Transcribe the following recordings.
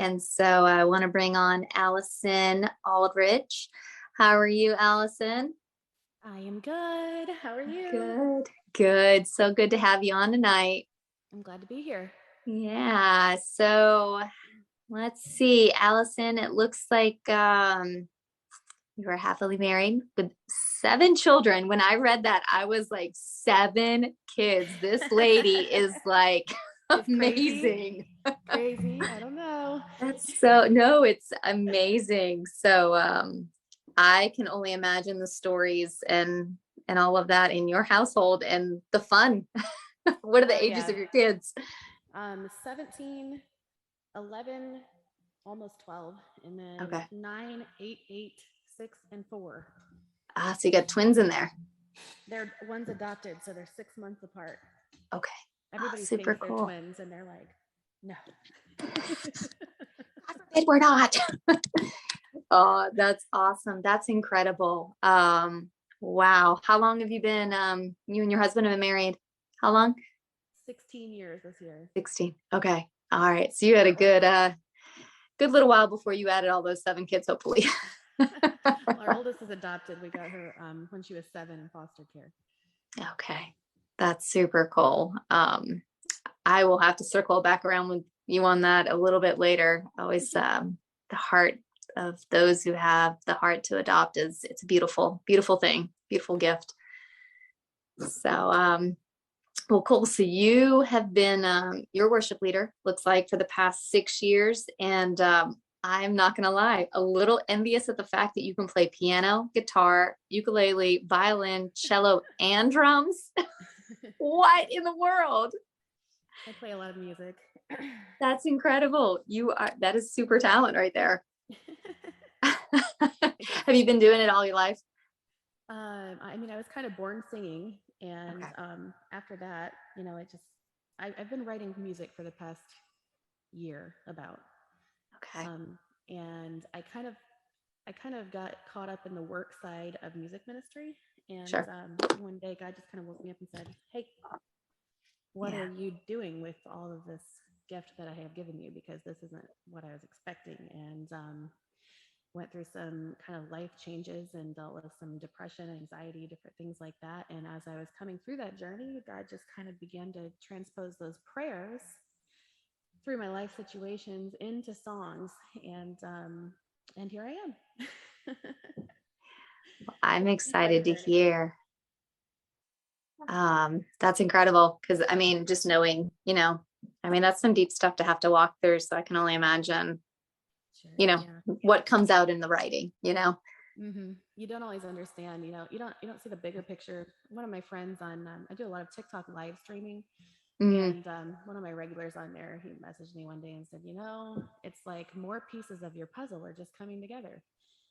And so I want to bring on Allison Aldrich. How are you, Allison? I am good. How are you? Good, good. So good to have you on tonight. I'm glad to be here. Yeah. So let's see, Allison, it looks like you are happily married with seven children. When I read that, I was like, seven kids. This lady is like It's crazy. amazing. Crazy. I don't know. No, it's amazing. I can only imagine the stories and all of that in your household and the fun. What are the Oh ages yeah. of your kids? 17, 11, almost 12, and then Okay. 9, 8, 8, 6, and 4. So you got twins in there. They're one's adopted, so they're 6 months apart. Okay. Everybody Super thinks they're cool. twins, and they're like, no. God forbid we're not. Oh, that's awesome. That's incredible. Wow. How long have you been, you and your husband have been married? How long? 16 years this year. 16. Okay. All right. So you had a good little while before you added all those seven kids, hopefully. Well, our oldest is adopted. We got her when she was 7 in foster care. Okay. That's super cool. I will have to circle back around with you on that a little bit later. Always, the heart of those who have the heart to adopt it's a beautiful, beautiful thing, beautiful gift. So, well, cool. So you have been your worship leader, looks like, for the past 6 years. And I'm not going to lie, a little envious at the fact that you can play piano, guitar, ukulele, violin, cello, and drums. What in the world? I play a lot of music. That's incredible. That is super talent right there. Have you been doing it all your life? I mean, I was kind of born singing, and Okay. after that, I've been writing music for the past year about, Okay. um, and I kind of got caught up in the work side of music ministry, and Sure. one day God just kind of woke me up and said, "Hey, what are Yeah. you doing with all of this gift that I have given you? Because this isn't what I was expecting." And went through some kind of life changes and dealt with some depression, anxiety, different things like that. And as I was coming through that journey, God just kind of began to transpose those prayers through my life situations into songs. And here I am. I'm Been quite a excited to journey. hear. That's incredible because I mean, just knowing, I mean, that's some deep stuff to have to walk through. So I can only imagine, Sure. Yeah. what comes out in the writing. You don't always understand. You don't see the bigger picture. One of my friends on I do a lot of TikTok live streaming, Mm, and one of my regulars on there, he messaged me one day and said, it's like more pieces of your puzzle are just coming together.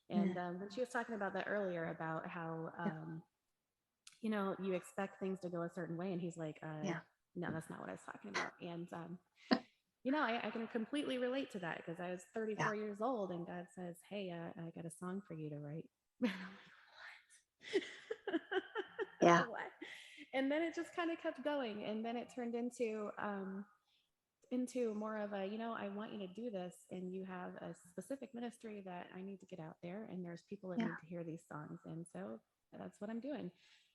And yeah, when she was talking about that earlier about how you expect things to go a certain way, and he's like, yeah. no, that's not what I was talking about. And I can completely relate to that because I was Yeah. 34 years old, and God says, "Hey, I got a song for you to write." And I'm like, Yeah. "What?" What? And then it just kind of kept going, and then it turned into more of a, I want you to do this, and you have a specific ministry that I need to get out there, and there's people that Yeah. need to hear these songs, and so that's what I'm doing.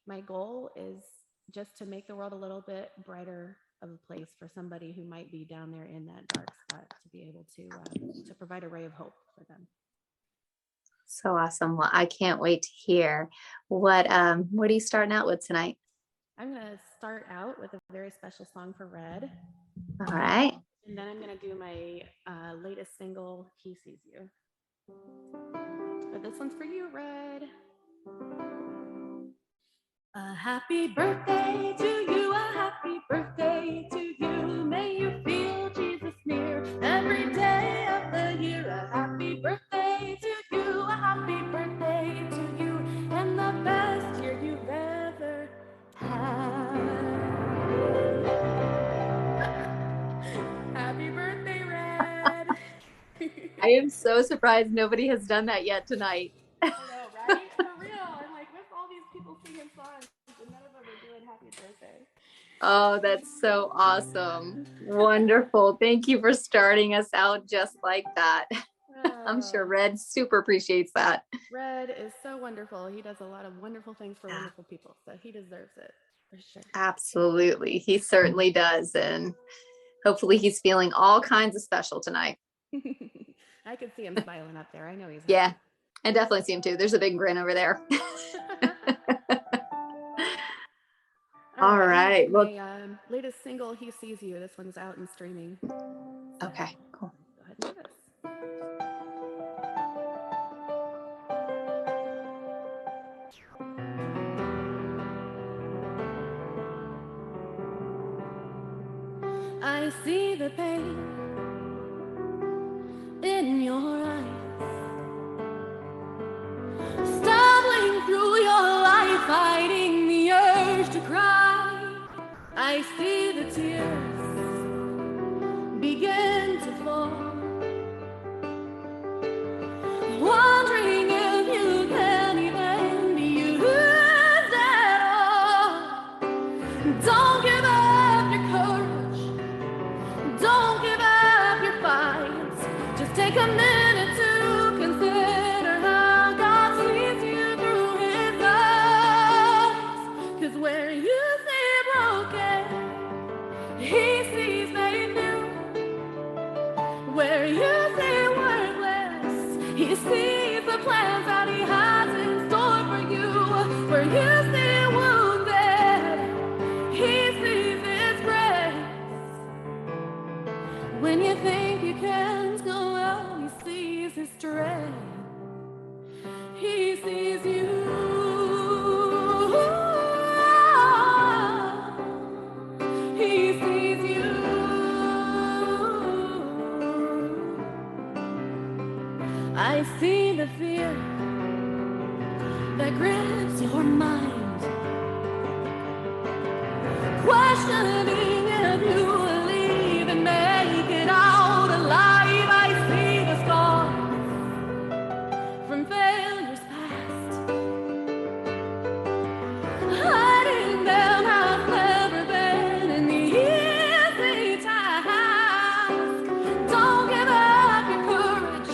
My goal is just to make the world a little bit brighter of a place for somebody who might be down there in that dark spot, to be able to provide a ray of hope for them. So awesome. Well, I can't wait to hear what are you starting out with tonight? I'm going to start out with a very special song for Red, All right. and then I'm going to do my latest single, He Sees You. But this one's for you, Red. A happy birthday to you, a happy birthday to you. May you feel Jesus near every day of the year. A happy birthday to you, a happy birthday to you, and the best year you've ever had. Happy birthday, Red. I am so surprised nobody has done that yet tonight. I know, right? For real. I'm like, with all these people singing songs, and none of them are doing happy birthday. Oh, that's so awesome. Wonderful. Thank you for starting us out just like that. I'm sure Oh, Red super appreciates that. Red is so wonderful. He does a lot of wonderful things for Yeah, wonderful people, so he deserves it for sure. absolutely. He certainly does. And hopefully he's feeling all kinds of special tonight. I could see him smiling up there. I know he's Yeah, happy. I definitely see him too. There's a big grin over there. All All right, I'm gonna right. pick Well, my latest single, "He Sees You." This one's out and streaming. So okay, cool. go ahead and do this. I see the pain in your eyes, stumbling through your life, fighting the urge to cry. I see the tears begin to fall, wondering if you can even be used at all. Don't give up your courage, don't give up your fight. Just take a minute to consider how God sees you through his eyes. 'Cause where you see broken, he sees made new. Where you see worthless, he sees the plans that he has in store for you. Where you see wounded, he sees his grace. When you think you can't go on, he sees his strength. He sees you. He sees you. I see the fear that grips your mind, questioning if you will even make it out alive. I see the scars from failures past, hiding them has never been an easy task. Don't give up your courage,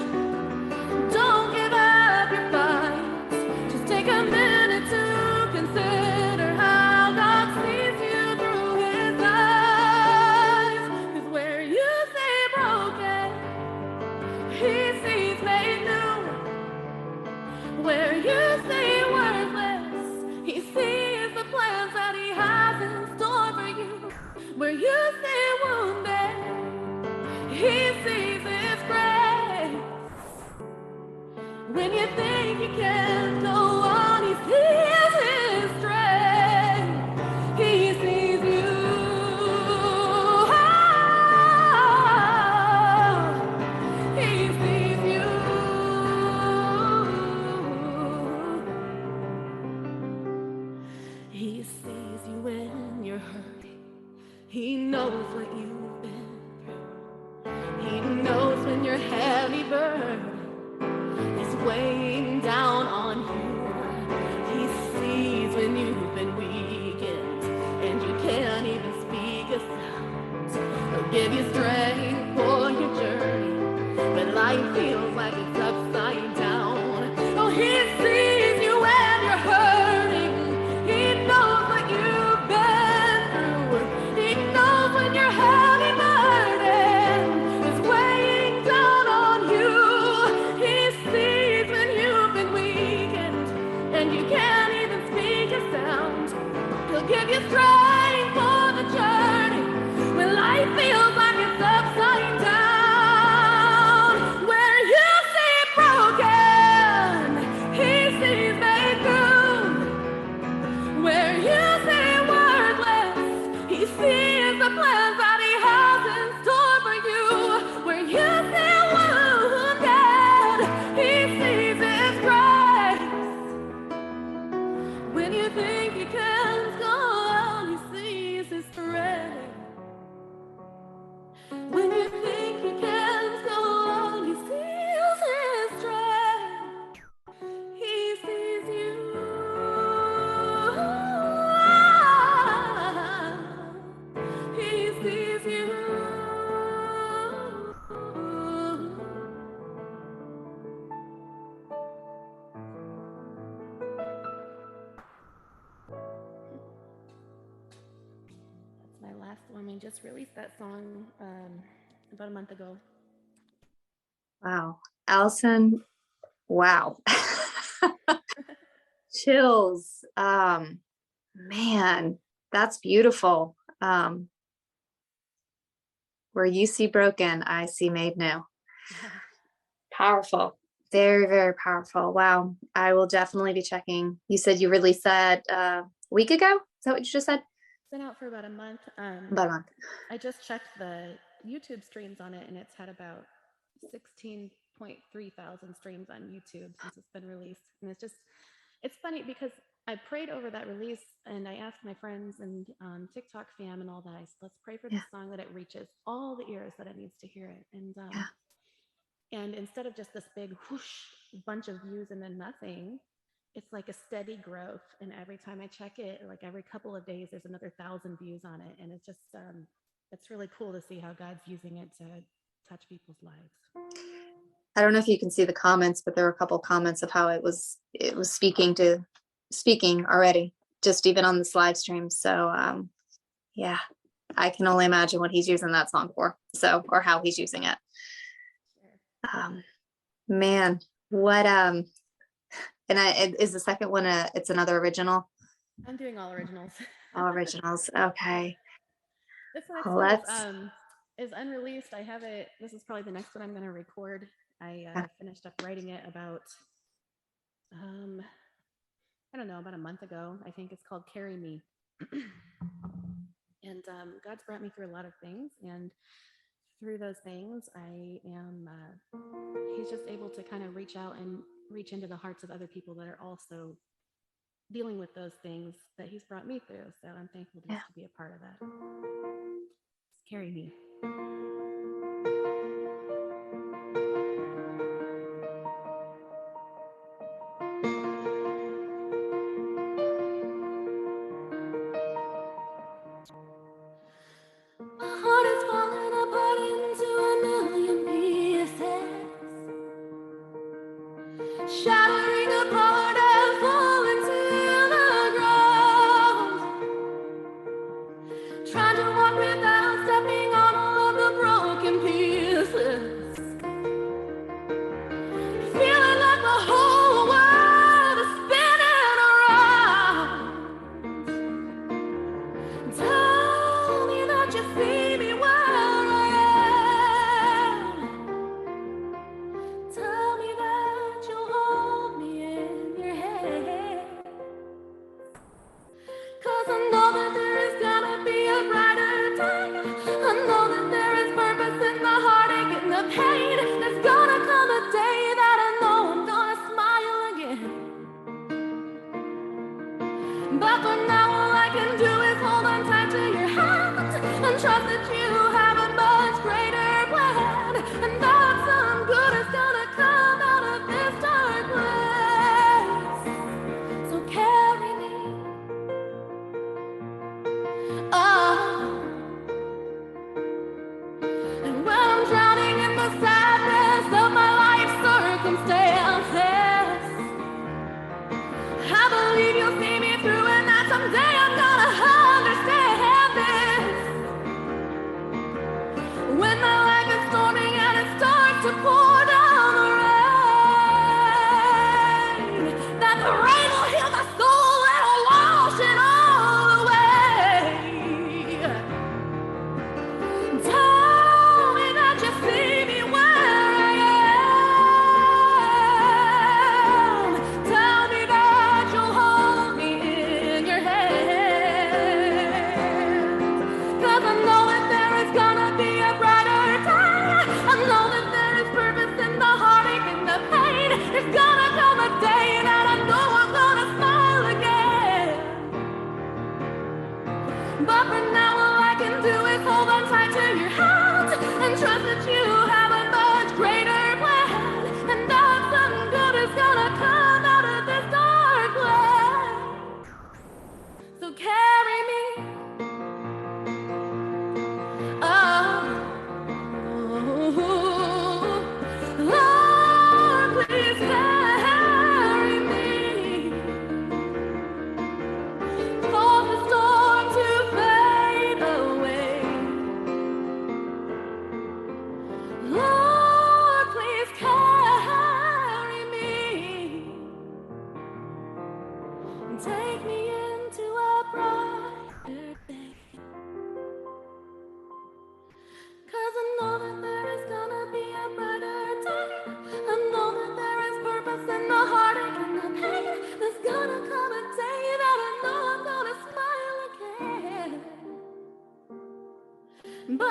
don't give up your fight. Just take a minute to consider how God sees you through his eyes. 'Cause where you see broken, he sees made new. Where you see worthless, he sees the plans that he has in store for you. Where you see wounded, he sees his grace. When you think you can't go on, he sees his strength. He sees you. He sees you. He sees you when you're hurting. He knows what you've been through. He knows when your heavy burden is weighing down on you. He sees when you've been weakened and you can't even speak a sound. He'll give you strength for your journey when life feels like it's upside down. Oh, he sees you when you're hurting. He knows what you've been through. He knows when your heavy burden is weighing down on you. He sees when you've been weakened and you can't even speak a sound. He'll give you strength for the journey when life feels like it's upside down. Where you see I just released that song about a month ago. Wow. Allison, wow. Chills. Man, that's beautiful. Where you see broken, I see made new. Powerful. Very, very powerful. Wow. I will definitely be checking. You said you released that a week ago? Is that what you just said? It's been out for about a month. About a month. I just checked the YouTube streams on it, and it's had about 16.3 thousand streams on YouTube since it's been released. And it's funny because I prayed over that release, and I asked my friends and TikTok fam and all that. I said, let's pray for this song that it reaches all the ears that it needs to hear it. And instead of just this big whoosh bunch of views and then nothing, it's like a steady growth. And every time I check it, like every couple of days, there's another 1,000 views on it. And it's just, it's really cool to see how God's using it to touch people's lives. I don't know if you can see the comments, but there were a couple of comments of how it was speaking already, just even on this live stream. So yeah, I can only imagine what he's using that song for. So, or how he's using it. Man, what is the second one it's another original? I'm doing all originals. All originals. Okay. This next one is unreleased. I have it. This is probably the next one I'm going to record. I finished up writing it about I don't know, about a month ago. I think it's called Carry Me. And God's brought me through a lot of things, and through those things he's just able to kind of reach out and reach into the hearts of other people that are also dealing with those things that he's brought me through. So I'm thankful just to be a part of that. Carry Me. Shattering apart and falling to the ground. Trying to walk without stepping on all of the broken pieces. Feeling like the whole world is spinning around. Tell me that you see me where I am. Tell me that you'll hold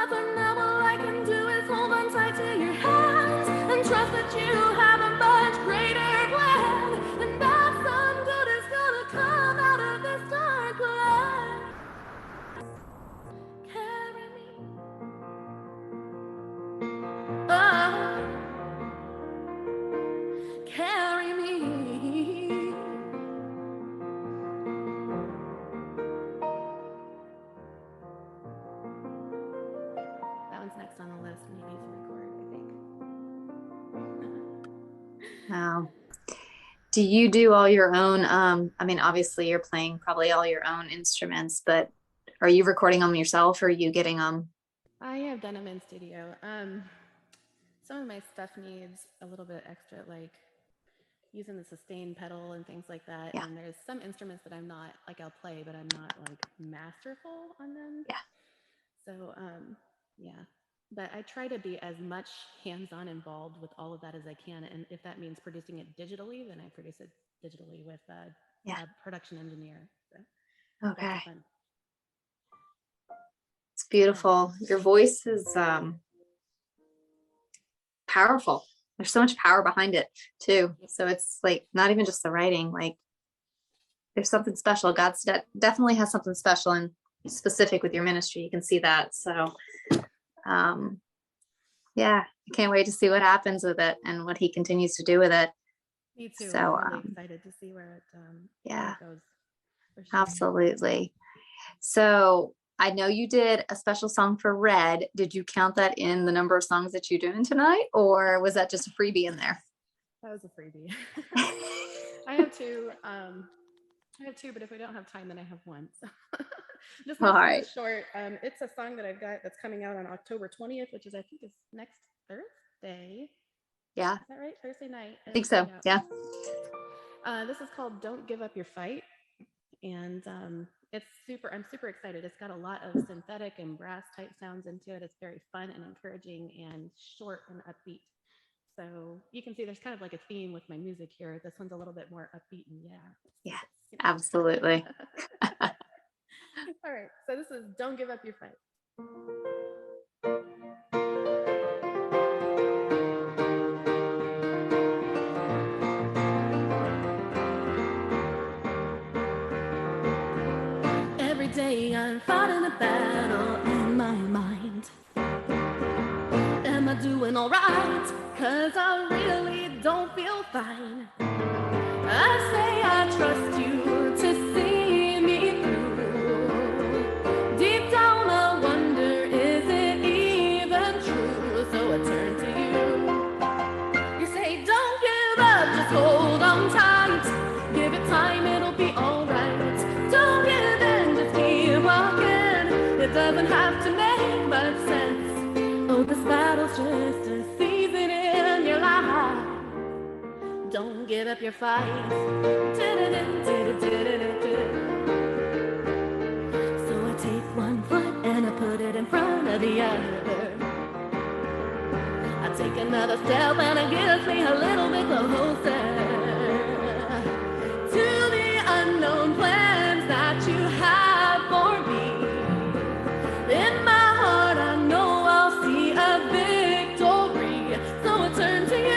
For now all I can do is hold on tight to your hands and trust that you have a much greater plan, and that some good is gonna come out of this dark place. Carry me, oh, carry me. That one's next on the list, maybe to record, I think. Wow. Do you do all your own? I mean, obviously you're playing probably all your own instruments, but are you recording them yourself or are you getting them? I have done them in studio. Some of my stuff needs a little bit extra, like using the sustain pedal and things like that. Yeah. And there's some instruments that I'm not, like I'll play, but I'm not like masterful on them. Yeah. So, yeah. But I try to be as much hands-on involved with all of that as I can. And if that means producing it digitally, then I produce it digitally with a production engineer. So Okay. that's fun. It's beautiful. Your voice is powerful. There's so much power behind it too. So it's like not even just the writing, like there's something special. God's definitely has something special and specific with your ministry. You can see that. So yeah, I can't wait to see what happens with it and what he continues to do with it. Me too. So I'm really excited to see where it, yeah, where it goes. For sure. absolutely. So I know you did a special song for Red. Did you count that in the number of songs that you're doing tonight, or was that just a freebie in there? That was a freebie. I have two, but if we don't have time, then I have one. So this next one is short. It's a song that I've got that's coming out on October 20th, which is I think is next Thursday. Yeah. Is that right? Thursday night. I think so. Yeah. This is called "Don't Give Up Your Fight," and I'm super excited. It's got a lot of synthetic and brass type sounds into it. It's very fun and encouraging and short and upbeat. So you can see there's kind of like a theme with my music here. This one's a little bit more upbeat and yeah, absolutely. All right, so this is "Don't Give Up Your Fight." Every day I'm fighting a battle in my mind. Am I doing all right? 'Cause I really don't feel fine. I say I trust you to see me through. Deep down I wonder, is it even true? So I turn to you. You say don't give up, just hold on tight. Give it time, it'll be alright. Don't give in, just keep walking. It doesn't have to make much sense. Oh, this battle's just a season in your life. Don't give up your fight. So I take one foot and I put it in front of the other. I take another step and it gets me a little bit closer to the unknown plans that you have for me. In my heart I know I'll see a victory. So I turn to you.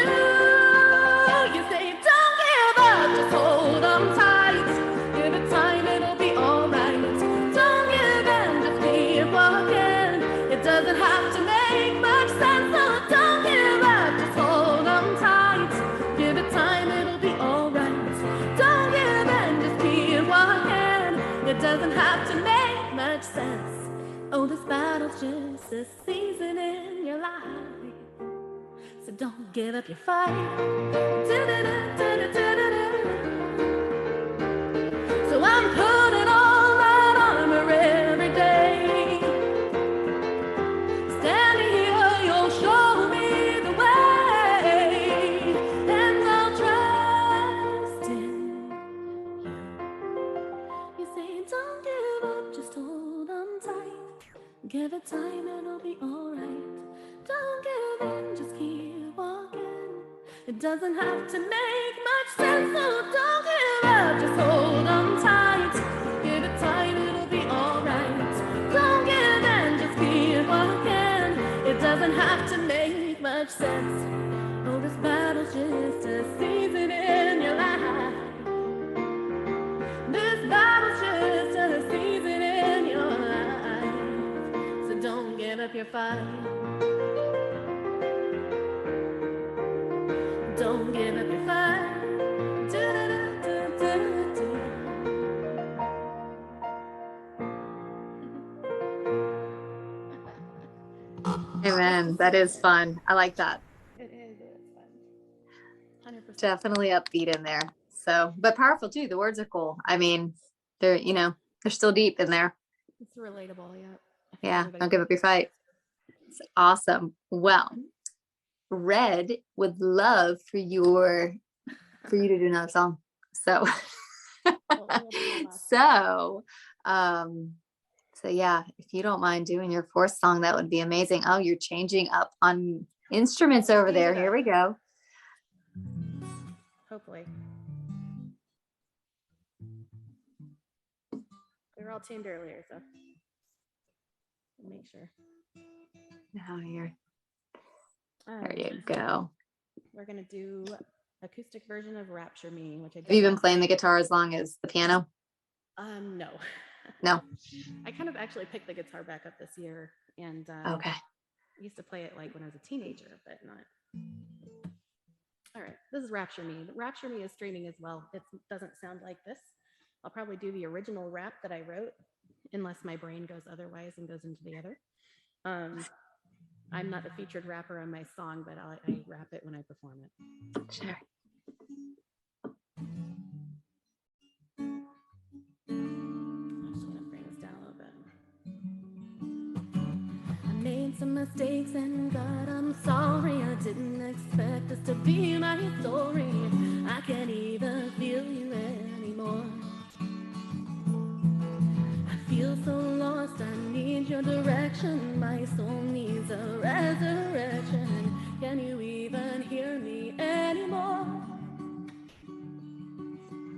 You say don't give up, just hold on tight. Give it time, it'll be alright. Don't give in, just keep walking. It doesn't have to make much sense. So don't give up, just hold on tight. Give it time, it'll be alright. Don't give in, just keep walking. It doesn't have to make much sense. Oh, this battle's just a season in your life. So don't give up your fight. So I'm putting on that armor every day. Standing here, you'll show me the way. And I'll trust in you. You say don't give up, just hold on tight. Give it time, it'll be alright. Don't give in, just keep walking. It doesn't have to make much sense, so don't give up, just hold on tight. Give it time, it'll be alright. Don't give in, just keep walking. doesn't have to make much sense. Oh, this battle's just a season in your life. This battle's just a season in your life. So don't give up your fight. Don't give up your fight. Amen. That is fun. I like that. It is fun. 100%. Definitely upbeat in there. So, but powerful too. The words are cool. I mean, they're, they're still deep in there. It's relatable, yeah. Yeah. Don't give up your fight. It's awesome. Well, Red would love for you to do another song. So, so yeah, if you don't mind doing your fourth song, that would be amazing. Oh, you're changing up on instruments over there. Here we go. Hopefully. They were all tuned earlier, so make sure. Now there you go. We're gonna do acoustic version of Rapture Me, which I did. Have you been playing the guitar as long as the piano? No. No. I kind of actually picked the guitar back up this year, and okay. I used to play it like when I was a teenager, but not. All right, this is Rapture Me. Rapture Me is streaming as well. It doesn't sound like this. I'll probably do the original rap that I wrote, unless my brain goes otherwise and goes into the other. I'm not the featured rapper on my song, but I rap it when I perform it. Sure. Made some mistakes and God, I'm sorry. I didn't expect this to be my story. I can't even feel you anymore. I feel so lost, I need your direction. My soul needs a resurrection. Can you even hear me anymore?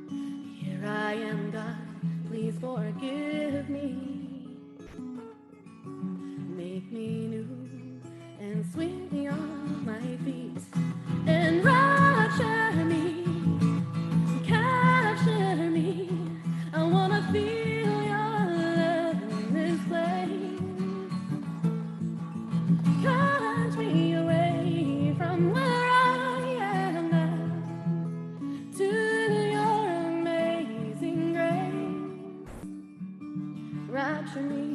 Here I am, God, please forgive me. Make me new and sweep me off my feet and rapture me, capture me. I wanna feel your love in this place. Catch me away from where I am now to your amazing grace. Rapture me.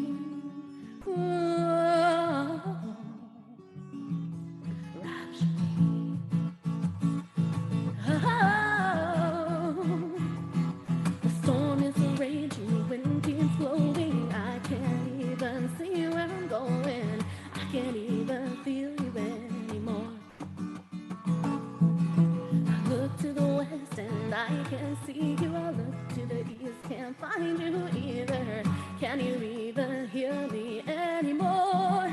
Find you either. Can you even hear me anymore?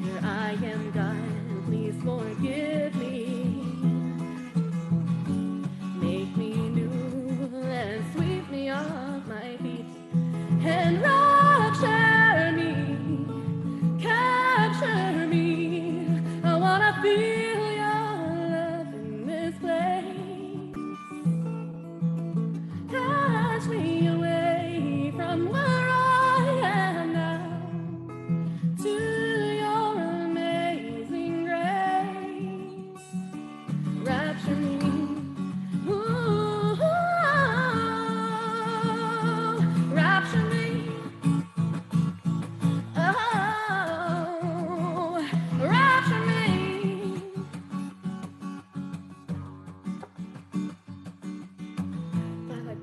Here I am, God, please forgive me. Make me new and sweep me off my feet and rapture me, capture me. I wanna feel your love in this place. Catch me away from where I am now to your amazing grace. Rapture me, ooh, rapture me, oh, rapture me.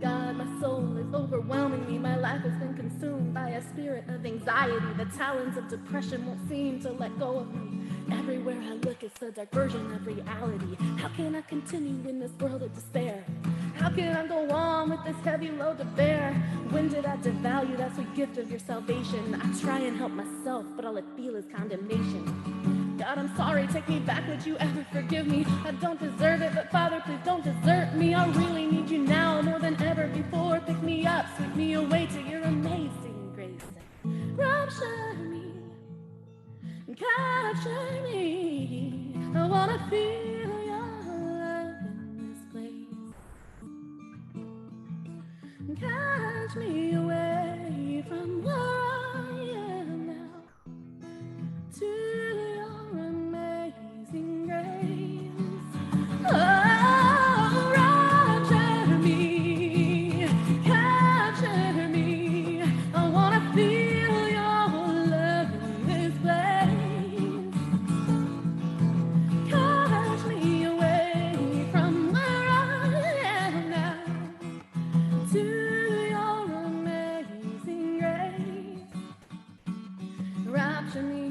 God, my soul is overwhelming me. My life has been consumed by a spirit of anxiety. The talons of depression won't seem to let go of me. Everywhere I look, it's a dark version of reality. How can I continue in this world of despair? How can I go on with this heavy load to bear? When did I devalue that sweet gift of your salvation? I try and help myself, but all I feel is condemnation. God, I'm sorry, take me back, would you ever forgive me? I don't deserve it, but Father, please don't desert me. I really need you now more than ever before. Pick me up, sweep me away to your amazing grace. Rapture me, Capture me. I wanna feel your love in this place. Catch me away from where I am now to your amazing grace. Oh, rapture me, capture me. I wanna feel your love in this place. Catch me away from where I am now to your amazing grace. Rapture me,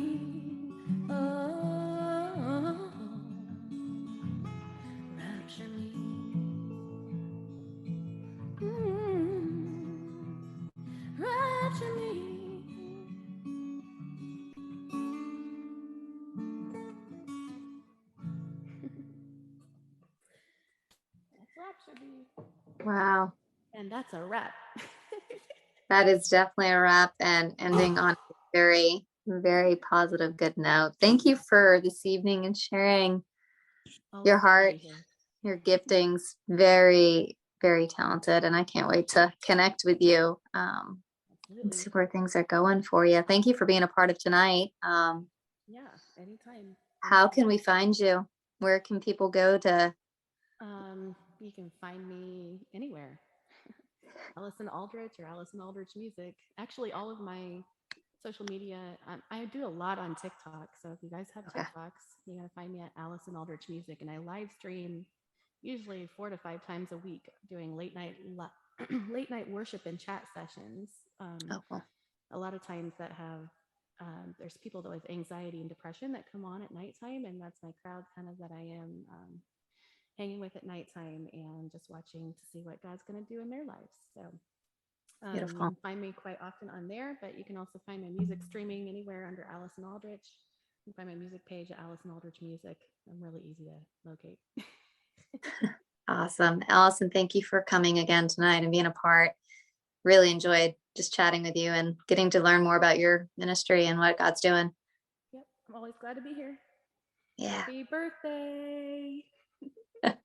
oh, rapture me. Rapture me. That's rapture me. Wow. And that's a wrap. That is definitely a wrap and ending on a very, very positive, good note. Thank you for this evening and sharing your heart, your giftings. Very, very talented. And I can't wait to connect with you and see where things are going for you. Thank you for being a part of tonight. Yeah, anytime. How can we find you? Where can people go to? You can find me anywhere. Allison Aldrich or Allison Aldrich Music. Actually, all of my social media, I do a lot on TikTok. So if you guys have TikToks, you gotta find me at Allison Aldrich Music, and I live stream usually 4 to 5 times a week, doing late night late night worship and chat sessions. A lot of times that have there's people that with anxiety and depression that come on at nighttime, and that's my crowd kind of that I am hanging with at nighttime and just watching to see what God's going to do in their lives. So you can find me quite often on there, but you can also find my music streaming anywhere under Allison Aldrich. You can find my music page at Allison Aldrich Music. I'm really easy to locate. Awesome. Allison, thank you for coming again tonight and being a part. Really enjoyed just chatting with you and getting to learn more about your ministry and what God's doing. Yep. I'm always glad to be here. Yeah. Happy birthday.